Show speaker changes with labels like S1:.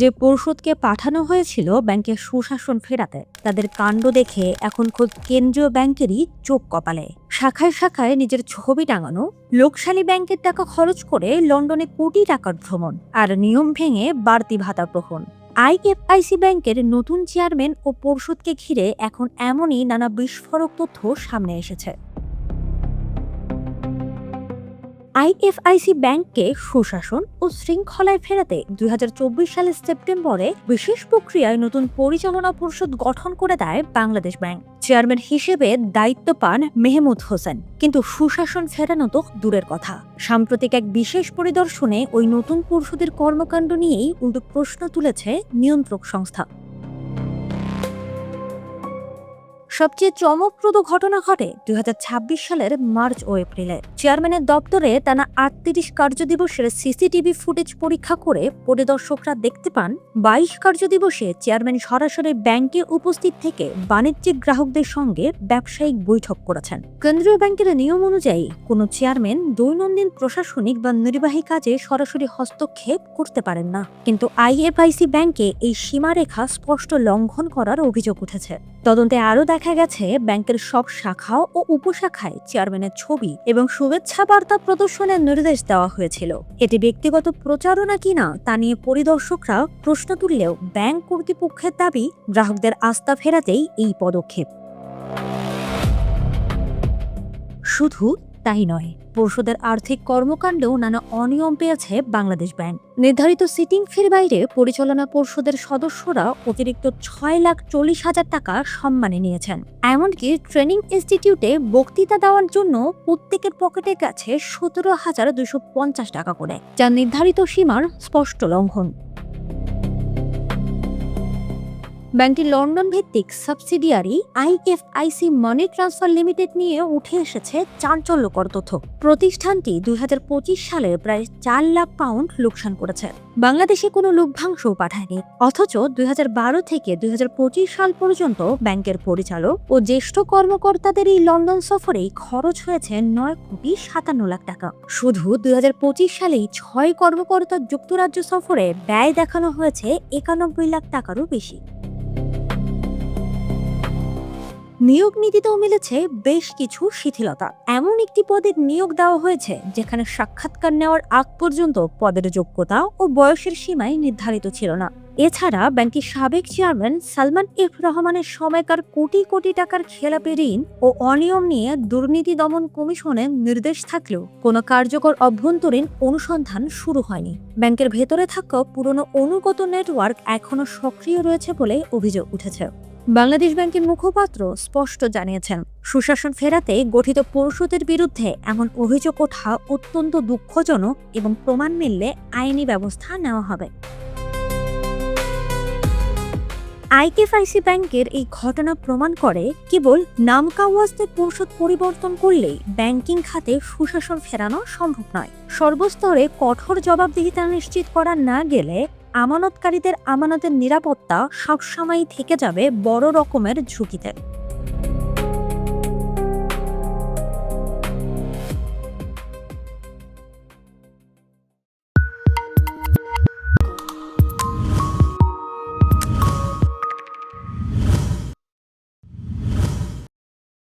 S1: যে পরিষদকে পাঠানো হয়েছিল ব্যাংকের সুশাসন ফেরাতে, তাদের কাণ্ড দেখে এখন খোদ কেন্দ্রীয় ব্যাংকেরই চোখ কপালে। শাখায় শাখায় নিজের ছবি টাঙানো, লোকসালী ব্যাংকের টাকা খরচ করে লন্ডনে কোটি টাকার ভ্রমণ, আর নিয়ম ভেঙে বাড়তি ভাতা গ্রহণ। আইএফআইসি ব্যাংকের নতুন চেয়ারম্যান ও পরিষদকে ঘিরে এখন এমনই নানা বিস্ফোরক তথ্য সামনে এসেছে। আইএফআইসি ব্যাংককে সুশাসন ও শৃঙ্খলায় ফেরাতে ২০২৪ সালের সেপ্টেম্বরে বিশেষ প্রক্রিয়ায় নতুন পরিচালনা পরিষদ গঠন করে দেয় বাংলাদেশ ব্যাংক। চেয়ারম্যান হিসেবে দায়িত্ব পান মেহমুদ হোসেন। কিন্তু সুশাসন ফেরানো তো দূরের কথা, সাম্প্রতিক এক বিশেষ পরিদর্শনে ওই নতুন পরিষদের কর্মকাণ্ড নিয়েই উল্টো প্রশ্ন তুলেছে নিয়ন্ত্রক সংস্থা। সবচেয়ে চমকপ্রদ ঘটনা ঘটে ২০২৬ সালের মার্চ ও এপ্রিলে। চেয়ারম্যানের দপ্তরে টানা ৩৮ কার্যদিবসের সিসিটিভি ফুটেজ পরীক্ষা করে পরিদর্শকরা দেখতে পান ২২ কার্যদিবসে চেয়ারম্যান সরাসরি ব্যাংকে উপস্থিত থেকে বাণিজ্যিক গ্রাহকদের সঙ্গে ব্যবসায়িক বৈঠক করেছেন। কেন্দ্রীয় ব্যাংকের নিয়ম অনুযায়ী কোনো চেয়ারম্যান দৈনন্দিন প্রশাসনিক বা নির্বাহী কাজে সরাসরি হস্তক্ষেপ করতে পারেন না। কিন্তু আইএফআইসি ব্যাংকে এই সীমারেখা স্পষ্ট লঙ্ঘন করার অভিযোগ উঠেছে। তদন্তে আরও দেখা গেছে ব্যাংকের সব শাখা ও উপশাখায় চেয়ারম্যানের ছবি এবং শুভেচ্ছা বার্তা প্রদর্শনের নির্দেশ দেওয়া হয়েছিল। এটি ব্যক্তিগত প্রচারণা কিনা তা নিয়ে পরিদর্শকরা প্রশ্ন তুললেও ব্যাংক কর্তৃপক্ষের দাবি গ্রাহকদের আস্থা ফেরাতেই এই পদক্ষেপ। শুধু তাই নয়, পরিষদের আর্থিক কর্মকাণ্ডেও নানা অনিয়ম পেয়েছে বাংলাদেশ ব্যাংক। নির্ধারিত সিটিং ফির বাইরে পরিচালনা পরিষদের সদস্যরা অতিরিক্ত ৬,৪০,০০০ টাকা সম্মানে নিয়েছেন। এমনকি ট্রেনিং ইনস্টিটিউটে বক্তৃতা দেওয়ার জন্য প্রত্যেকের পকেটে গেছে ১৭,২৫০ টাকা করে, যা নির্ধারিত সীমার স্পষ্ট লঙ্ঘন। ব্যাংকটি লন্ডন ভিত্তিক subsidiary IFIC money transfer limited নিয়ে উঠে এসেছে চাঞ্চল্যকর তথ্য। প্রতিষ্ঠানটি ২০২৫ সালে প্রায় ৪ লাখ পাউন্ড লোকসান করেছে। বাংলাদেশে কোনো লভ্যাংশও পাঠায়নি। অথচ ২০১২ থেকে ২০২৫ সাল পর্যন্ত ব্যাংকের পরিচালক ও জ্যেষ্ঠ কর্মকর্তাদের এই লন্ডন সফরেই খরচ হয়েছে ৯,৫৭,০০,০০০ টাকা। শুধু ২০২৫ সালেই ৬ কর্মকর্তার যুক্তরাজ্য সফরে ব্যয় দেখানো হয়েছে ৯১ লাখ টাকারও বেশি। নিয়োগ নীতিতেও মিলেছে বেশ কিছু শিথিলতা। এমন একটি পদে নিয়োগ দেওয়া হয়েছে যেখানে সাক্ষাৎকার নেওয়ার আগ পর্যন্ত পদের যোগ্যতা ও বয়সের সীমাই নির্ধারিত ছিল না। এছাড়া ব্যাংকের সাবেক চেয়ারম্যান সালমান এফ রহমানের সময়কার কোটি কোটি টাকার খেলাপি ঋণ ও অনিয়ম নিয়ে দুর্নীতি দমন কমিশনের নির্দেশ থাকলেও কোনো কার্যকর অভ্যন্তরীণ অনুসন্ধান শুরু হয়নি। ব্যাংকের ভেতরে থাকা পুরনো অনুগত নেটওয়ার্ক এখনো সক্রিয় রয়েছে বলে অভিযোগ উঠেছে। বাংলাদেশ ব্যাংকের মুখপাত্র স্পষ্ট জানিয়েছেন, সুশাসন ফেরাতে গঠিত পরিষদের বিরুদ্ধে এমন অভিযোগ ওঠা অত্যন্ত দুঃখজনক এবং প্রমাণ মিললে আইনি ব্যবস্থা নেওয়া হবে। আইএফআইসি ব্যাংকের এই ঘটনা প্রমাণ করে কেবল নামকাওয়াস্তে পরিষদ পরিবর্তন করলেই ব্যাংকিং খাতে সুশাসন ফেরানো সম্ভব নয়। সর্বস্তরে কঠোর জবাবদিহিতা নিশ্চিত করা না গেলে আমানতকারীদের আমানতের নিরাপত্তা সবসময়ই থেকে যাবে বড় রকমের ঝুঁকিতে।